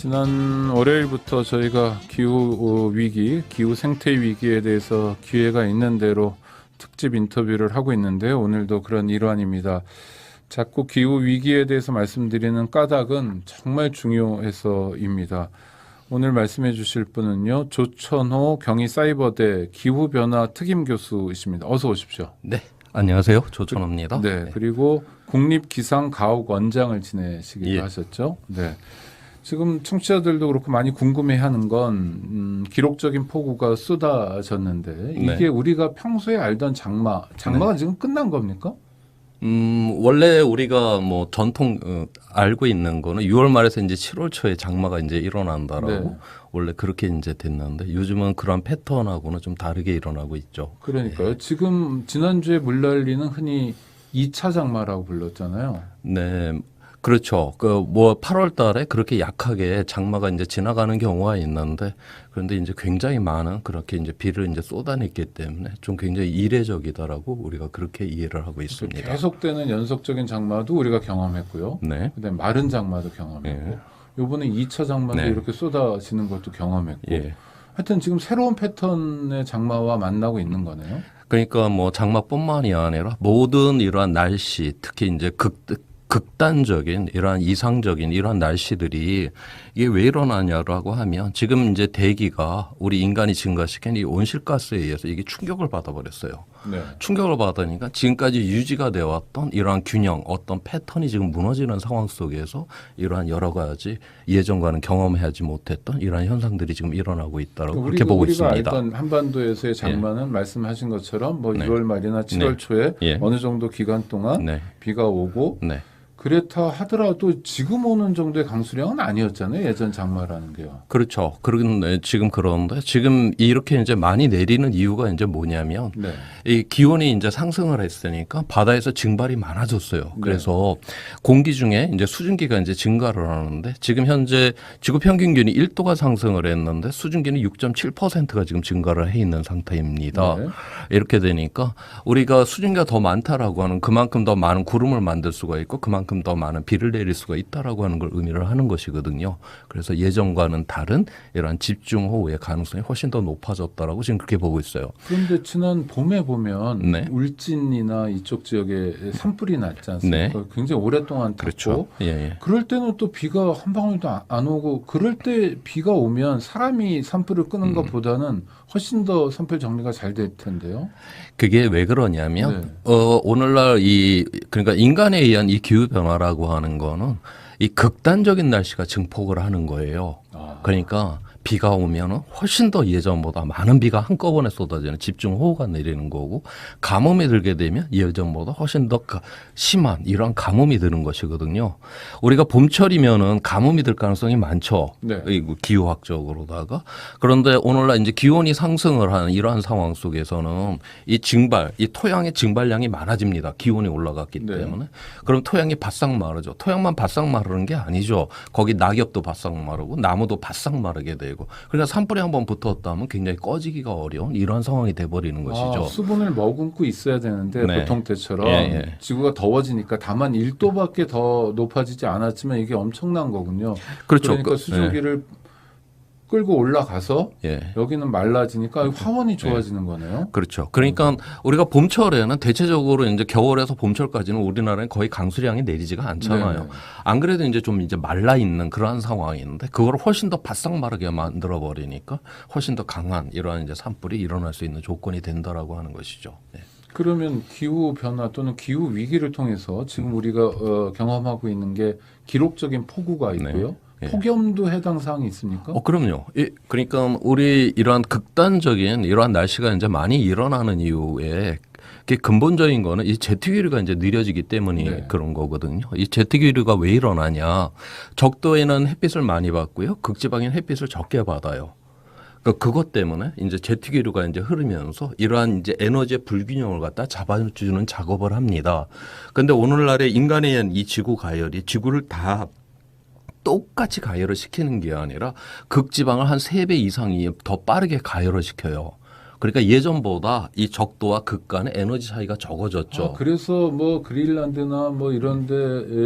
지난 월요일부터 저희가 기후 위기, 기후 생태 위기에 대해서 기회가 있는 대로 특집 인터뷰를 하고 있는데요. 오늘도 그런 일환입니다. 자꾸 기후 위기에 대해서 말씀드리는 까닭은 정말 중요해서입니다. 오늘 말씀해 주실 분은요, 조천호 경희사이버대 기후변화 특임 교수이십니다. 어서 오십시오. 네, 안녕하세요. 조천호입니다. 네, 그리고 국립기상과학원장을 지내시기도 예. 하셨죠. 네. 지금 청취자들도 그렇고 많이 궁금해하는 건 기록적인 폭우가 쏟아졌는데 이게 네. 우리가 평소에 알던 장마가 지금 끝난 겁니까? 원래 우리가 뭐 전통 알고 있는 거는 6월 말에서 이제 7월 초에 장마가 이제 일어난다라고 네. 원래 그렇게 이제 됐는데 요즘은 그런 패턴하고는 좀 다르게 일어나고 있죠. 그러니까요. 지금 지난주에 물난리는 흔히 2차 장마라고 불렀잖아요. 네. 그렇죠. 그 뭐 8월 달에 그렇게 약하게 장마가 이제 지나가는 경우가 있는데 그런데 이제 굉장히 많은 그렇게 이제 비를 이제 쏟아냈기 때문에 좀 굉장히 이례적이다라고 우리가 그렇게 이해를 하고 있습니다. 계속되는 연속적인 장마도 우리가 경험했고요. 네. 그다음에 마른 장마도 경험했고 요번에 2차 장마도 네. 이렇게 쏟아지는 것도 경험했고 예. 하여튼 지금 새로운 패턴의 장마와 만나고 있는 거네요. 그러니까 뭐 장마뿐만이 아니라 모든 이러한 날씨, 특히 이제 극단적인 이러한 이상적인 이러한 날씨들이 이게 왜 일어나냐라고 하면 지금 이제 대기가 우리 인간이 증가시킨 이 온실가스에 의해서 이게 충격을 받아버렸어요. 네. 충격을 받으니까 지금까지 유지가 되어 왔던 이러한 균형, 어떤 패턴이 지금 무너지는 상황 속에서 이러한 여러 가지 예전과는 경험하지 못했던 이러한 현상들이 지금 일어나고 있다고 그렇게 보고 우리가 있습니다. 알던 한반도에서의 장마는 말씀하신 것처럼 뭐 네. 6월 말이나 7월 네. 초에 예. 어느 정도 기간 동안 네. 비가 오고 네. 그렇다 하더라도 지금 오는 정도의 강수량은 아니었잖아요. 예전 장마라는 게요. 그렇죠. 그런데 지금 그런데 지금 이렇게 이제 많이 내리는 이유가 이제 뭐냐면 네. 이 기온이 이제 상승을 했으니까 바다에서 증발이 많아졌어요. 네. 그래서 공기 중에 이제 수증기가 이제 증가를 하는데 지금 현재 지구 평균균이 1도가 상승을 했는데 수증기는 6.7%가 지금 증가를 해 있는 상태입니다. 네. 이렇게 되니까 우리가 수증기가 더 많다라고 하는 그만큼 더 많은 구름을 만들 수가 있고 그만큼 더 많은 비를 내릴 수가 있다라고 하는 걸 의미를 하는 것이거든요. 그래서 예전과는 다른 이러한 집중호우의 가능성이 훨씬 더 높아졌다라고 지금 그렇게 보고 있어요. 그런데 지난 봄에 보면 네. 울진이나 이쪽 지역에 산불이 났지 않습니까? 네. 굉장히 오랫동안 탔고 그렇죠. 예, 예. 그럴 때는 또 비가 한 방울도 안 오고 그럴 때 비가 오면 사람이 산불을 끄는 것보다는 훨씬 더 산불 정리가 잘 될 텐데요. 그게 왜 그러냐면 네. 오늘날 그러니까 인간에 의한 이 기후 변화라고 하는 거는 이 극단적인 날씨가 증폭을 하는 거예요. 아. 그러니까 비가 오면은 훨씬 더 예전보다 많은 비가 한꺼번에 쏟아지는 집중호우가 내리는 거고 가뭄이 들게 되면 예전보다 훨씬 더 심한 이러한 가뭄이 드는 것이거든요. 우리가 봄철이면은 가뭄이 들 가능성이 많죠. 네. 기후학적으로다가 그런데 오늘날 이제 기온이 상승을 하는 이러한 상황 속에서는 이 토양의 증발량이 많아집니다. 기온이 올라갔기 네. 때문에 그럼 토양이 바싹 마르죠. 토양만 바싹 마르는 게 아니죠. 거기 낙엽도 바싹 마르고 나무도 바싹 마르게 되고 그러니까 산불이 한번 붙었다면 굉장히 꺼지기가 어려운 이러한 상황이 돼버리는 것이죠. 수분을 머금고 있어야 되는데 네. 보통 때처럼 예. 지구가 더워지니까 다만 1도밖에 더 높아지지 않았지만 이게 엄청난 거군요. 그렇죠. 그러니까 수증기를 끌고 올라가서 예. 여기는 말라지니까 화원이 좋아지는 거네요. 그렇죠. 그러니까 우리가 봄철에는 대체적으로 이제 겨울에서 봄철까지는 우리나라는 거의 강수량이 내리지가 않잖아요. 네. 안 그래도 이제 좀 이제 말라 있는 그러한 상황인데 그거를 훨씬 더 바싹 마르게 만들어 버리니까 훨씬 더 강한 이러한 이제 산불이 일어날 수 있는 조건이 된다라고 하는 것이죠. 네. 그러면 기후 변화 또는 기후 위기를 통해서 지금 우리가 경험하고 있는 게 기록적인 폭우가 있고요. 네. 폭염도 해당 사항이 있습니까? 그럼요. 그러니까 우리 이러한 극단적인 이러한 날씨가 이제 많이 일어나는 이유에 그게 근본적인 거는 이 제트기류가 이제 느려지기 때문이 네. 그런 거거든요. 이 제트기류가 왜 일어나냐? 적도에는 햇빛을 많이 받고요. 극지방에는 햇빛을 적게 받아요. 그러니까 그것 때문에 이제 제트기류가 이제 흐르면서 이러한 이제 에너지의 불균형을 갖다 잡아주는 작업을 합니다. 그런데 오늘날의 인간에 의한 이 지구 가열이 지구를 다 똑같이 가열을 시키는 게 아니라 극지방을 한 3배 이상이 더 빠르게 가열을 시켜요. 그러니까 예전보다 이 적도와 극간의 에너지 차이가 적어졌죠. 그래서 뭐 그린란드나 뭐 이런데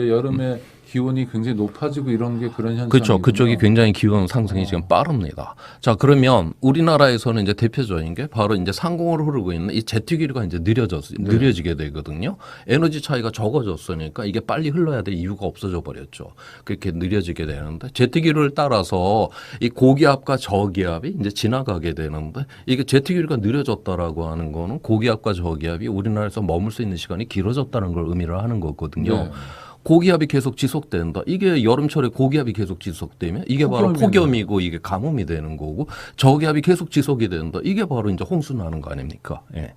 여름에 기온이 굉장히 높아지고 이런 게 그런 현상이군요. 그렇죠. 그쪽이 굉장히 기온 상승이 지금 빠릅니다. 자, 그러면 우리나라에서는 이제 대표적인 게 바로 이제 상공으로 흐르고 있는 이 제트기류가 이제 느려지게 되거든요. 에너지 차이가 적어졌으니까 이게 빨리 흘러야 될 이유가 없어져 버렸죠. 그렇게 느려지게 되는데 제트기류를 따라서 이 고기압과 저기압이 이제 지나가게 되는데 이게 제트기류가 느려졌다라고 하는 거는 고기압과 저기압이 우리나라에서 머물 수 있는 시간이 길어졌다는 걸 의미를 하는 거거든요. 네. 고기압이 계속 지속된다. 이게 여름철에 고기압이 계속 지속되면 이게 바로 폭염이고 이게 가뭄이 되는 거고 저기압이 계속 지속이 된다. 이게 바로 이제 홍수 나는 거 아닙니까? 예.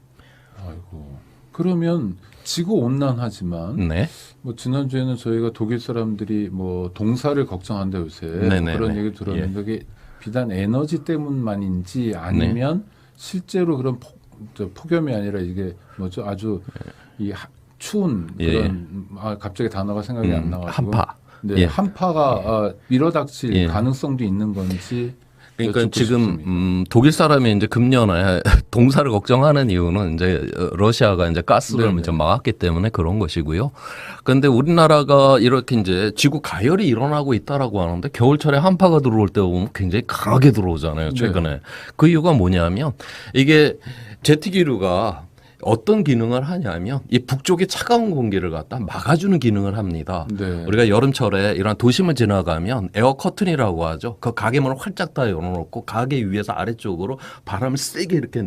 아이고. 그러면 지구 온난화지만 네. 뭐 지난주에는 저희가 독일 사람들이 뭐 동사를 걱정한다 요새 네네네. 그런 얘기 들었는데 그게 비단 에너지 때문만인지 아니면 네. 실제로 그런 폭염이 아니라 이게 뭐죠? 아주 이 추운 그런 갑자기 단어가 생각이 안 나가지고 한파. 네, 예. 한파가 밀어닥칠 예. 가능성도 있는 건지 그러니까 여쭙고 싶습니다. 지금 독일 사람이 이제 금년에 동사를 걱정하는 이유는 이제 러시아가 이제 가스를 네네. 이제 막았기 때문에 그런 것이고요. 그런데 우리나라가 이렇게 이제 지구 가열이 일어나고 있다라고 하는데 겨울철에 한파가 들어올 때 보면 굉장히 강하게 들어오잖아요. 최근에 네. 그 이유가 뭐냐면 이게 제트기류가 어떤 기능을 하냐면 이 북쪽의 차가운 공기를 갖다 막아주는 기능을 합니다. 네. 우리가 여름철에 이런 도심을 지나가면 에어 커튼이라고 하죠. 그 가게 문을 활짝 다 열어놓고 가게 위에서 아래쪽으로 바람을 세게 이렇게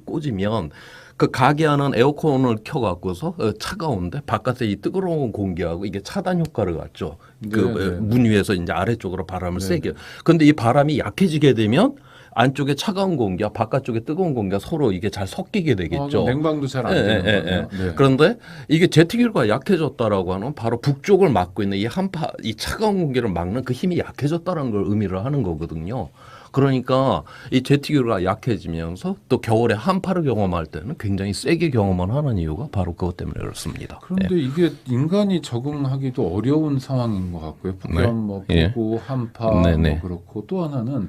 꽂으면 그 가게 안은 에어컨을 켜갖고서 차가운데 바깥에 이 뜨거운 공기하고 이게 차단 효과를 갖죠. 그 네. 문 위에서 이제 아래쪽으로 바람을 네. 세게. 근데 이 바람이 약해지게 되면 안쪽에 차가운 공기와 바깥쪽에 뜨거운 공기가 서로 이게 잘 섞이게 되겠죠. 냉방도 잘 안 되는 거예요. 네. 그런데 이게 제트기류가 약해졌다라고 하는 바로 북쪽을 막고 있는 이 한파, 이 차가운 공기를 막는 그 힘이 약해졌다는 걸 의미를 하는 거거든요. 그러니까 이 제트기류가 약해지면서 또 겨울에 한파를 경험할 때는 굉장히 세게 경험을 하는 이유가 바로 그것 때문에 그렇습니다. 그런데 이게 인간이 적응하기도 어려운 상황인 것 같고요. 폭염, 뭐 폭우, 한파 뭐 그렇고 또 하나는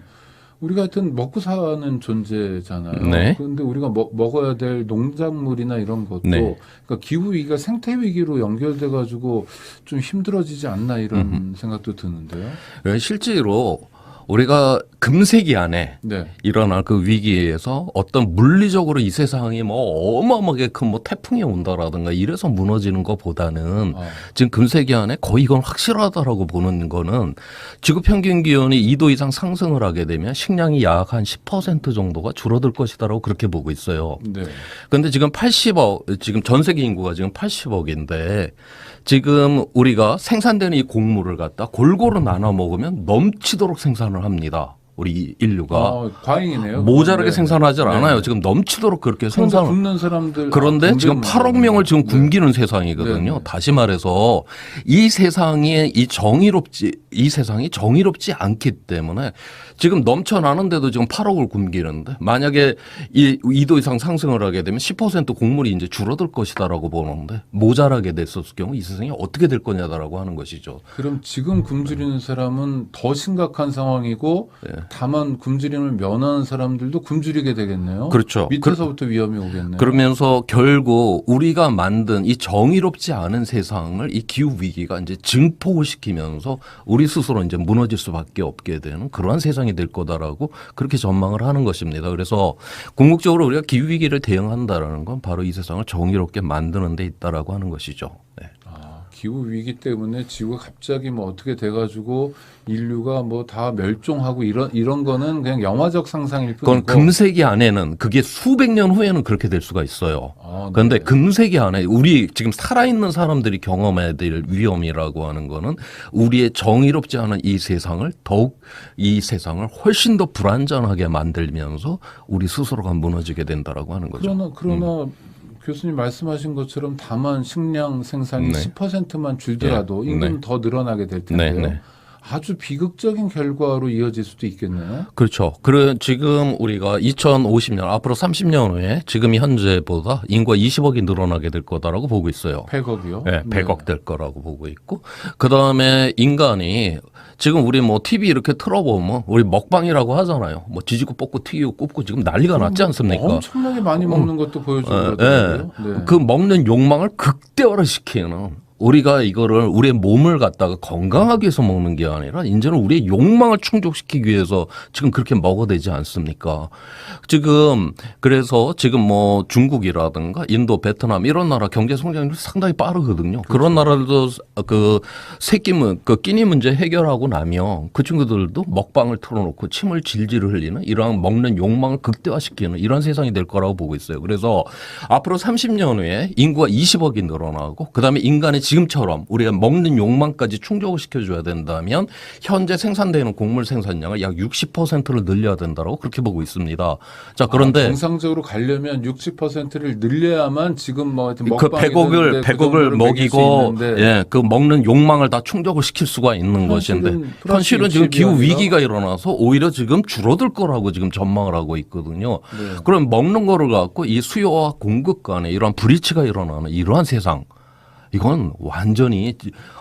우리가 하여튼 먹고 사는 존재잖아요. 네. 그런데 우리가 먹어야 될 농작물이나 이런 것도 네. 그러니까 기후 위기가 생태 위기로 연결돼 가지고 좀 힘들어지지 않나 이런 생각도 드는데요. 실제로 우리가 금세기 안에 네. 일어날 그 위기에서 어떤 물리적으로 이 세상이 뭐 어마어마하게 큰 뭐 태풍이 온다라든가 이래서 무너지는 것보다는 지금 금세기 안에 거의 이건 확실하다라고 보는 거는 지구 평균 기온이 2도 이상 상승을 하게 되면 식량이 약 한 10% 정도가 줄어들 것이다라고 그렇게 보고 있어요. 네. 그런데 지금 80억, 지금 전 세계 인구가 지금 80억인데 지금 우리가 생산되는 이 곡물을 갖다 골고루 나눠 먹으면 넘치도록 생산을 합니다. 우리 인류가 과잉이네요. 모자라게 네. 생산하지 네. 않아요. 지금 넘치도록 그렇게 그런데 생산을. 굶는 사람들 그런데 지금 8억 명을 지금 굶기는 세상이거든요. 네. 다시 말해서 이 세상이 이 세상이 정의롭지 않기 때문에 지금 넘쳐나는데도 지금 8억을 굶기는데 만약에 이 2도 이상 상승을 하게 되면 10% 곡물이 이제 줄어들 것이다라고 보는데 모자라게 됐었을 경우 이 세상이 어떻게 될 거냐라고 하는 것이죠. 그럼 지금 굶주리는 사람은 더 심각한 상황이고 다만 굶주림을 면하는 사람들도 굶주리게 되겠네요. 그렇죠. 밑에서부터 위험이 오겠네요. 그러면서 결국 우리가 만든 이 정의롭지 않은 세상을 이 기후 위기가 이제 증폭을 시키면서 우리 스스로 이제 무너질 수밖에 없게 되는 그러한 세상이 될 거다라고 그렇게 전망을 하는 것입니다. 그래서 궁극적으로 우리가 기후 위기를 대응한다라는 건 바로 이 세상을 정의롭게 만드는 데 있다라고 하는 것이죠. 네. 기후 위기 때문에 지구가 갑자기 뭐 어떻게 돼가지고 인류가 뭐 다 멸종하고 이런 거는 그냥 영화적 상상일 뿐이고. 그건 금세기 안에는 그게 수백 년 후에는 그렇게 될 수가 있어요. 그런데 네. 금세기 안에 우리 지금 살아있는 사람들이 경험해야 될 위험이라고 하는 거는 우리의 정의롭지 않은 이 세상을 더욱 이 세상을 훨씬 더 불안전하게 만들면서 우리 스스로가 무너지게 된다라고 하는 거죠. 그러나 교수님 말씀하신 것처럼 다만 식량 생산이 10%만 줄더라도 인구는 더 늘어나게 될 텐데요. 아주 비극적인 결과로 이어질 수도 있겠네요. 그렇죠. 지금 우리가 2050년 앞으로 30년 후에 지금 현재보다 인구가 20억이 늘어나게 될 거다라고 보고 있어요. 100억이요? 네, 100억 될 거라고 보고 있고 그다음에 인간이 지금 우리 뭐 TV 이렇게 틀어보면 우리 먹방이라고 하잖아요. 뭐 지지고 볶고 튀기고 굽고 지금 난리가 났지 않습니까? 엄청나게 많이 먹는 것도 보여주더라고요. 그 먹는 욕망을 극대화를 시키는 우리가 이거를 우리의 몸을 갖다가 건강하게 해서 먹는 게 아니라 이제는 우리의 욕망을 충족시키기 위해서 지금 그렇게 먹어대지 않습니까? 지금 그래서 지금 뭐 중국이라든가 인도, 베트남 이런 나라 경제 성장률이 상당히 빠르거든요. 그런 나라들도 그 끼니 문제 해결하고 나면 그 친구들도 먹방을 틀어놓고 침을 질질 흘리는 이러한 먹는 욕망을 극대화시키는 이런 세상이 될 거라고 보고 있어요. 그래서 앞으로 30년 후에 인구가 20억이 늘어나고 그다음에 인간의 지금처럼 우리가 먹는 욕망까지 충족을 시켜줘야 된다면 현재 생산되는 곡물 생산량을 약 60%를 늘려야 된다고 그렇게 보고 있습니다. 자 그런데 정상적으로 가려면 60%를 늘려야만 지금 뭐 하여튼 그 먹방이든지 100억을 먹이고 예, 그 먹는 욕망을 다 충족을 시킬 수가 있는 것인데 현실은 지금 기후 위기가 일어나서 오히려 지금 줄어들 거라고 지금 전망을 하고 있거든요. 네. 그럼 먹는 거를 갖고 이 수요와 공급 간에 이러한 불이치가 일어나는 이러한 세상 이건 완전히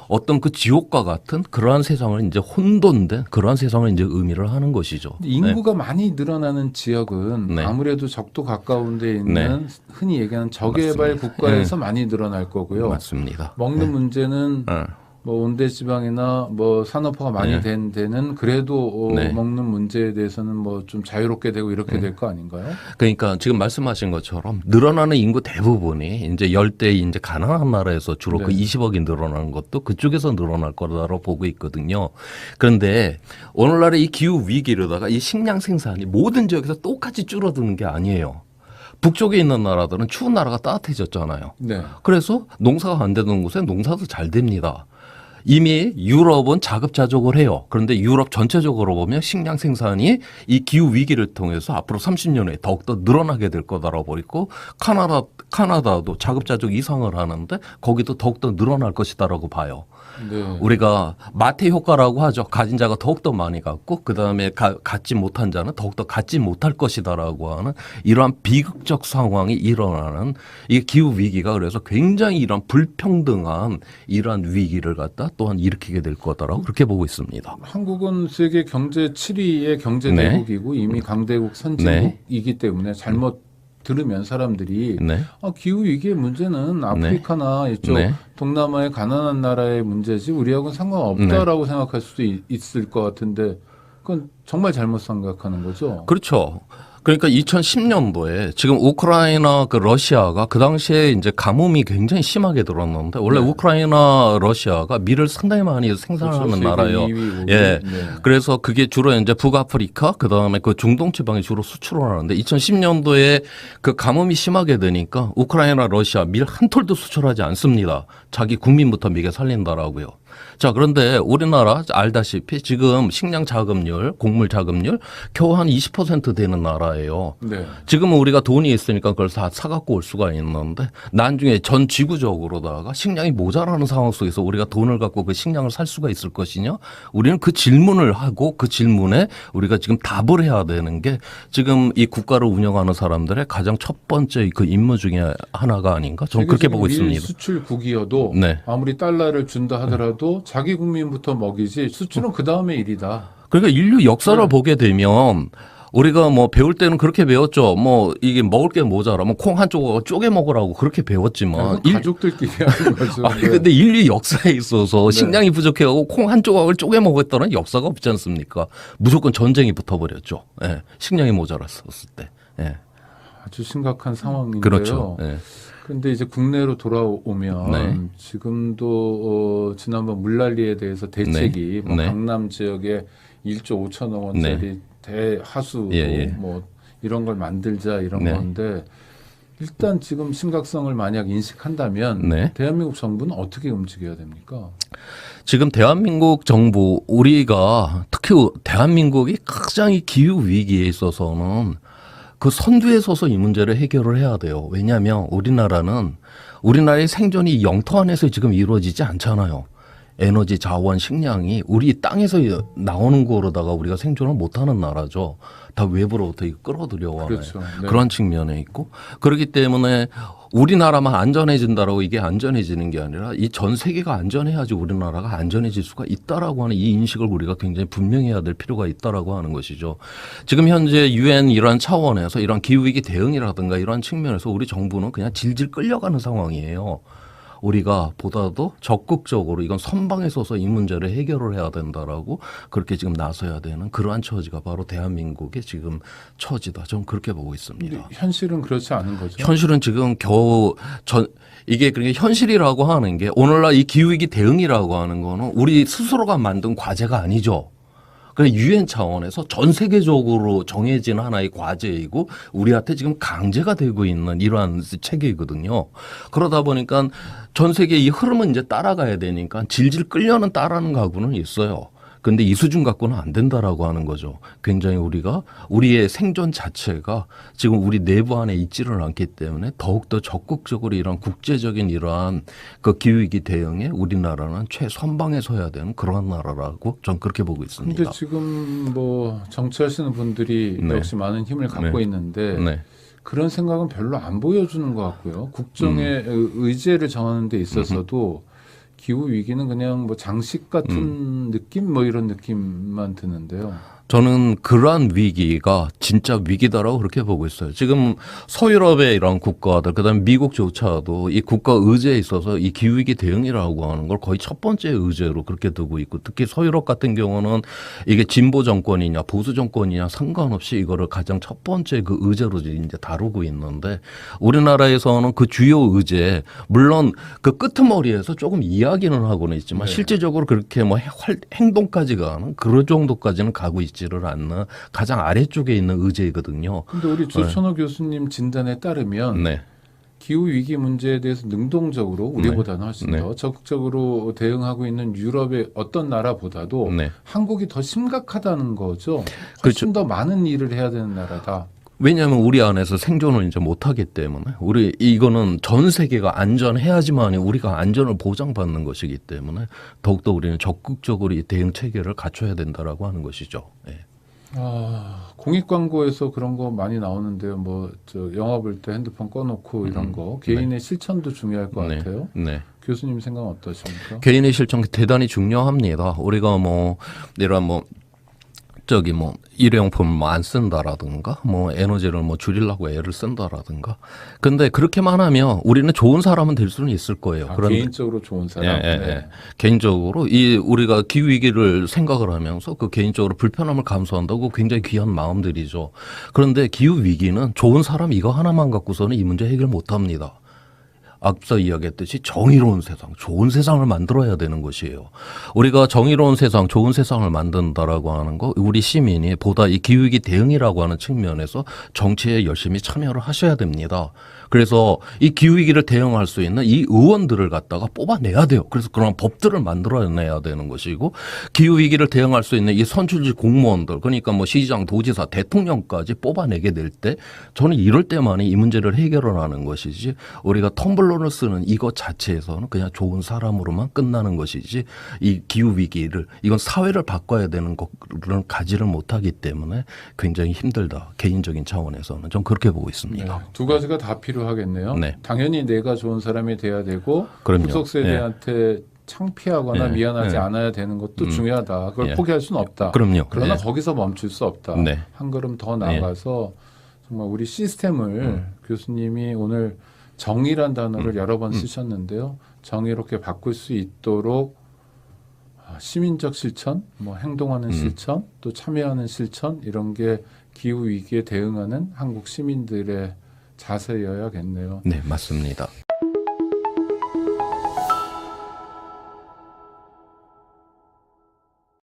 어떤 그 지옥과 같은 그러한 세상을 이제 혼돈된 그러한 세상을 이제 의미를 하는 것이죠. 인구가 많이 늘어나는 지역은 네. 아무래도 적도 가까운 데 있는 네. 흔히 얘기하는 저개발 맞습니다. 국가에서 많이 늘어날 거고요. 맞습니다. 먹는 문제는 뭐 온대지방이나 뭐 산업화가 많이 네. 된 데는 그래도 네. 먹는 문제에 대해서는 뭐 좀 자유롭게 되고 이렇게 될 거 아닌가요? 그러니까 지금 말씀하신 것처럼 늘어나는 인구 대부분이 이제 열대 이제 가난한 나라에서 주로 그 네. 20억이 늘어나는 것도 그쪽에서 늘어날 거라고 보고 있거든요. 그런데 오늘날의 이 기후 위기로다가 이 식량 생산이 모든 지역에서 똑같이 줄어드는 게 아니에요. 북쪽에 있는 나라들은 추운 나라가 따뜻해졌잖아요. 네. 그래서 농사가 안 되는 곳에 농사도 잘 됩니다. 이미 유럽은 자급자족을 해요. 그런데 유럽 전체적으로 보면 식량 생산이 이 기후 위기를 통해서 앞으로 30년에 더욱더 늘어나게 될 거다라고 보고 카나다도 자급자족 이상을 하는데 거기도 더욱더 늘어날 것이다라고 봐요. 네. 우리가 마태 효과라고 하죠. 가진 자가 더욱더 많이 갖고 그다음에 갖지 못한 자는 더욱더 갖지 못할 것이다라고 하는 이러한 비극적 상황이 일어나는 이 기후 위기가 그래서 굉장히 이러한 불평등한 이러한 위기를 갖다 또한 일으키게 될 거다라고 그렇게 보고 있습니다. 한국은 세계 경제 7위의 경제 네. 대국이고 이미 강대국 선진국이기 때문에 잘못 들으면 사람들이 네. 기후 위기의 문제는 아프리카나 이쪽 네. 동남아의 가난한 나라의 문제지 우리하고는 상관없다라고 생각할 수도 있을 것 같은데 그건 정말 잘못 생각하는 거죠. 그렇죠. 그러니까 2010년도에 지금 우크라이나 그 러시아가 그 당시에 이제 가뭄이 굉장히 심하게 들었는데 원래 네. 우크라이나 러시아가 밀을 상당히 많이 생산하는 그렇죠. 나라예요. 세계 2위, 예. 네. 그래서 그게 주로 이제 북아프리카 그다음에 그 중동 지방에 주로 수출을 하는데 2010년도에 그 가뭄이 심하게 되니까 우크라이나 러시아 밀 한 톨도 수출하지 않습니다. 자기 국민부터 미게 살린다라고요. 자, 그런데 우리나라 알다시피 지금 식량 자급률, 곡물 자급률 겨우 한 20% 되는 나라예요. 네. 지금은 우리가 돈이 있으니까 그걸 다 사갖고 올 수가 있는데 나중에 전 지구적으로다가 식량이 모자라는 상황 속에서 우리가 돈을 갖고 그 식량을 살 수가 있을 것이냐? 우리는 그 질문을 하고 그 질문에 우리가 지금 답을 해야 되는 게 지금 이 국가를 운영하는 사람들의 가장 첫 번째 그 임무 중에 하나가 아닌가? 저는 그렇게 보고 있습니다. 밀 수출국이어도 네. 아무리 달러를 준다 하더라도 자기 국민부터 먹이지 수출은 그 다음의 일이다. 그러니까 인류 역사를 네. 보게 되면 우리가 뭐 배울 때는 그렇게 배웠죠. 뭐 이게 먹을 게 모자라면 콩 한 조각 쪼개 먹으라고 그렇게 배웠지만 가족들끼리 하는 거죠. 아니 네. 근데 인류 역사에 있어서 네. 식량이 부족해가고 콩 한 조각을 쪼개 먹었다는 역사가 없지 않습니까? 무조건 전쟁이 붙어버렸죠. 예. 식량이 모자랐었을 때. 예. 아주 심각한 상황인데요. 그렇죠. 예. 그런데 이제 국내로 돌아오면 네. 지금도 지난번 물난리에 대해서 대책이 네. 뭐 네. 강남 지역에 1조 5천억 원짜리 대하수 예. 뭐 이런 걸 만들자 이런 네. 건데 일단 지금 심각성을 만약 인식한다면 네. 대한민국 정부는 어떻게 움직여야 됩니까? 지금 대한민국 정부 우리가 특히 대한민국이 가장 이 기후 위기에 있어서는 그 선두에 서서 이 문제를 해결을 해야 돼요. 왜냐하면 우리나라의 생존이 영토 안에서 지금 이루어지지 않잖아요. 에너지, 자원, 식량이 우리 땅에서 나오는 거로다가 우리가 생존을 못하는 나라죠. 다 외부로부터 끌어들여와요. 그렇죠. 네. 그런 측면에 있고 그렇기 때문에 우리나라만 안전해진다라고 이게 안전해지는 게 아니라 이 전 세계가 안전해야지 우리나라가 안전해질 수가 있다라고 하는 이 인식을 우리가 굉장히 분명해야 될 필요가 있다라고 하는 것이죠. 지금 현재 유엔 이런 차원에서 이런 기후위기 대응이라든가 이런 측면에서 우리 정부는 그냥 질질 끌려가는 상황이에요. 우리가 보다도 적극적으로 이건 선방에 서서 이 문제를 해결을 해야 된다라고 그렇게 지금 나서야 되는 그러한 처지가 바로 대한민국의 지금 처지다. 저는 그렇게 보고 있습니다. 근데 현실은 그렇지 않은 거죠. 현실은 지금 겨우 이게 그러니까 현실이라고 하는 게 오늘날 이 기후위기 대응이라고 하는 거는 우리 스스로가 만든 과제가 아니죠. 그냥 유엔 차원에서 전 세계적으로 정해진 하나의 과제이고 우리한테 지금 강제가 되고 있는 이러한 체계이거든요. 그러다 보니까 전 세계 이 흐름은 이제 따라가야 되니까 질질 끌려는 따라는 가구는 있어요. 근데 이 수준 갖고는 안 된다라고 하는 거죠. 굉장히 우리의 생존 자체가 지금 우리 내부 안에 있지를 않기 때문에 더욱더 적극적으로 이런 국제적인 이러한 그 기후위기 대응에 우리나라는 최선방에 서야 되는 그런 나라라고 전 그렇게 보고 있습니다. 근데 지금 뭐 정치하시는 분들이 네. 역시 많은 힘을 갖고 네. 있는데 네. 그런 생각은 별로 안 보여주는 것 같고요. 국정의 의제를 정하는 데 있어서도 기후 위기는 그냥 뭐 장식 같은 느낌 뭐 이런 느낌만 드는데요. 저는 그러한 위기가 진짜 위기다라고 그렇게 보고 있어요. 지금 서유럽의 이런 국가들, 그다음에 미국조차도 이 국가 의제에 있어서 이 기후위기 대응이라고 하는 걸 거의 첫 번째 의제로 그렇게 두고 있고, 특히 서유럽 같은 경우는 이게 진보 정권이냐 보수 정권이냐 상관없이 이거를 가장 첫 번째 그 의제로 이제 다루고 있는데, 우리나라에서는 그 주요 의제, 물론 그 끄트머리에서 조금 이야기는 하고는 있지만 네. 실제적으로 그렇게 뭐 행동까지 가는 그런 정도까지는 가고 있지를 않는 가장 아래쪽에 있는 의제이거든요. 근데 우리 조천호 교수님 진단에 따르면 네. 기후 위기 문제에 대해서 능동적으로 우리보다는 훨씬 네. 더 적극적으로 대응하고 있는 유럽의 어떤 나라보다도 네. 한국이 더 심각하다는 거죠. 훨씬 그렇죠. 더 많은 일을 해야 되는 나라다. 왜냐하면 우리 안에서 생존을 이제 못하기 때문에 이거는 전 세계가 안전해야지만 우리가 안전을 보장받는 것이기 때문에 더욱더 우리는 적극적으로 이 대응 체계를 갖춰야 된다라고 하는 것이죠. 예. 공익 광고에서 그런 거 많이 나오는데요. 뭐 저 영화 볼 때 핸드폰 꺼놓고 이런 거 개인의 실천도 중요할 것 네. 같아요. 네. 교수님 생각은 어떠십니까? 개인의 실천 대단히 중요합니다. 우리가 뭐 이런 일회용품을 안 쓴다라든가, 에너지를 줄이려고 애를 쓴다라든가. 근데 그렇게만 하면 우리는 좋은 사람은 될 수는 있을 거예요. 그런데 개인적으로 좋은 사람. 네. 개인적으로 우리가 기후 위기를 생각을 하면서 그 개인적으로 불편함을 감수한다고 굉장히 귀한 마음들이죠. 그런데 기후 위기는 좋은 사람 이거 하나만 갖고서는 이 문제 해결 못 합니다. 앞서 이야기했듯이 정의로운 세상, 좋은 세상을 만들어야 되는 것이에요. 우리가 정의로운 세상, 좋은 세상을 만든다라고 하는 거, 우리 시민이 보다 이 기후위기 대응이라고 하는 측면에서 정치에 열심히 참여를 하셔야 됩니다. 그래서 이 기후위기를 대응할 수 있는 이 의원들을 갖다가 뽑아내야 돼요. 그래서 그런 법들을 만들어내야 되는 것이고, 기후위기를 대응할 수 있는 이 선출직 공무원들, 그러니까 시장, 도지사, 대통령까지 뽑아내게 될 때, 저는 이럴 때만이 이 문제를 해결을 하는 것이지, 우리가 텀블러를 쓰는 이것 자체에서는 그냥 좋은 사람으로만 끝나는 것이지, 이 기후위기를, 이건 사회를 바꿔야 되는 것을 가지를 못하기 때문에 굉장히 힘들다. 개인적인 차원에서는. 전 그렇게 보고 있습니다. 네. 두 가지가 다 필요하겠네요. 네. 당연히 내가 좋은 사람이 돼야 되고 그럼요. 후속 세대한테 창피하거나 네. 미안하지 네. 않아야 되는 것도 중요하다. 그걸 예. 포기할 수는 없다. 그럼요. 그러나 네. 거기서 멈출 수 없다. 네. 한 걸음 더 나아가서 정말 우리 시스템을 교수님이 오늘 정의란 단어를 여러 번 쓰셨는데요. 정의롭게 바꿀 수 있도록 시민적 실천, 행동하는 실천, 또 참여하는 실천 이런 게 기후 위기에 대응하는 한국 시민들의 자세여야겠네요. 네, 맞습니다.